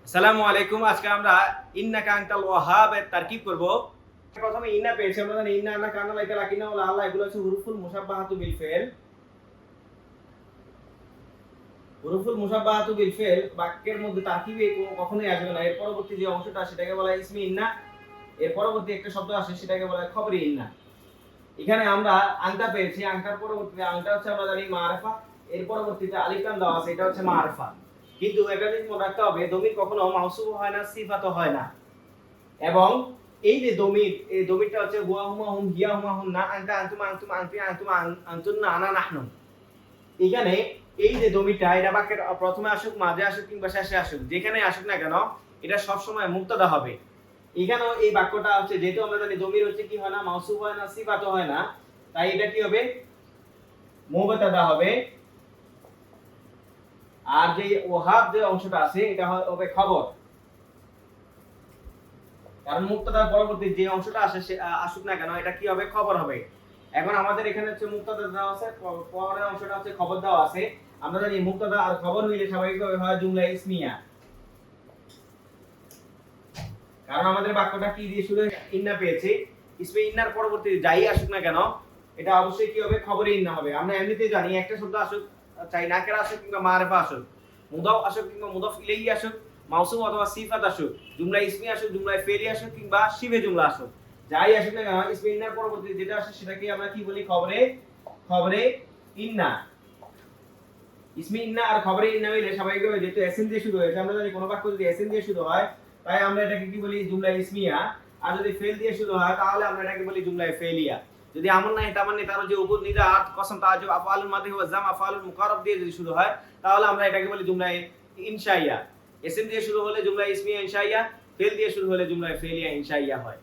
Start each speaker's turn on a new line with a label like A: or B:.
A: আসসালামু আলাইকুম। আজকে আমরা ইন্নাকা আনতাল ওয়াহাব এর তারকিব করব। প্রথমে ইন্না পেয়েছি আমরা জানি ইন্না আন্না কানা লাইকা লাকিনা ওয়ালা আল্লাহ, এগুলো হচ্ছে হুরুফুল মুশাব্বাহাতু বিল ফিল। হুরুফুল মুশাব্বাহাতু বিল ফিল বাক্যের মধ্যে তারকিবে কখনোই আসবে না। এর পরবর্তী যে অংশটা সেটাকে বলা হয় ইসমি ইন্না। এর পরবর্তী একটা শব্দ আসে সেটাকে বলা হয় খবরি ইন্না। এখানে আমরা আনতা পেয়েছি, আনতার পরবর্তীতে আনতা হচ্ছে আমরা জানি মারফা। এর পরবর্তীতে আলিফ লাম দেওয়া আছে, এটা হচ্ছে মারফা। কিন্তু একটা জিনিস মনে রাখতে হবে, দমির কখনো মাউসুফ হয় না, সিফাতও হয় না। এবং এই যে দমির, এই দমিরটা হচ্ছে হুয়া হুমা হুম হিয়া হুমা হুম না আনতা আনতুম আনতুম আনতি আনতুম আনতুন না আনা নাহনু। এখানে এই যে দমিরটা, এটা বাক্যের প্রথমে আসুক, মাঝে আসুক কিংবা শেষে আসুক, যেখানে আসুক না কেন এটা সব সময় মুক্তাদা হবে। এখানেও এই বাক্যটা হচ্ছে, যেহেতু আমরা জানি দমির হচ্ছে কি হয় না, মাউসুফ হয় না, সিফাতও হয় না, তাই এটা কি হবে, মুবতাদা হবে। আর যে ওয়াহাব যে অংশটা আছে এটা হবে খবর, কারণ মুক্তাদার পরবর্তী যে অংশটা আসে সে আসুক না কেন এটা কি হবে, খবর হবে। এখন আমাদের এখানে হচ্ছে মুক্তাদা দেওয়া আছে, পরের অংশটা হচ্ছে খবর দেওয়া আছে। আমরা জানি মুক্তাদা আর খবর মিলে স্বাভাবিকভাবে হয় জুমলা ইসমিয়া, কারণ আমাদের বাক্যটা কি দিয়ে শুরু, ইন্না পেয়েছি। ইসমে ইন্নার পরবর্তী যাই আসুক না কেন এটা অবশ্যই কি হবে, খবরে ইন্না হবে। আমরা এমনিতেই জানি একটা শব্দ আসুক, চাই নাকেরা আসুক কিংবা মারফা আসুক, মুদাফ আসুক কিংবা মুদাফ ইলাইহি আসুক, মাউসুম অথবা সিফাত আসুক, জুমলা ইসমি আসুক, জুমলা ফেলি আসুক কিংবা শিবে জুমলা আসুক, যাই আসুক না কেন ইসমে ইন্নার পরবর্তী যেটা আসে সেটাকে আমরা কি বলি, খবরে, খবরে ইন্না। ইসমে ইন্না আর খবরে ইন্না মিলে স্বাভাবিকভাবে, যেহেতু এসএন দিয়ে শুরু হয়েছে, আমরা জানি কোনো বাক্য যদি এসএন দিয়ে শুরু হয় তাই আমরা এটাকে কি বলি, জুমলা ইসমিয়া। আর যদি ফেল দিয়ে শুরু হয় তাহলে আমরা এটাকে বলি জুমলা ফেলিয়া। যদি আমল নাই তামান নেই, তার যে উপর নিদা আত কসম তাজুব আফআলুল মাদি ওয়া জাম আফআলুল মুকাররব দিয়ে যদি শুরু হয় তাহলে আমরা এটাকে বলি জুমলা ইনশাইয়া। এসএম দিয়ে শুরু হলে জুমলা ইসমিয়া ইনশাইয়া, ফেল দিয়ে শুরু হলে জুমলা ফেলিয়া ইনশাইয়া হয়।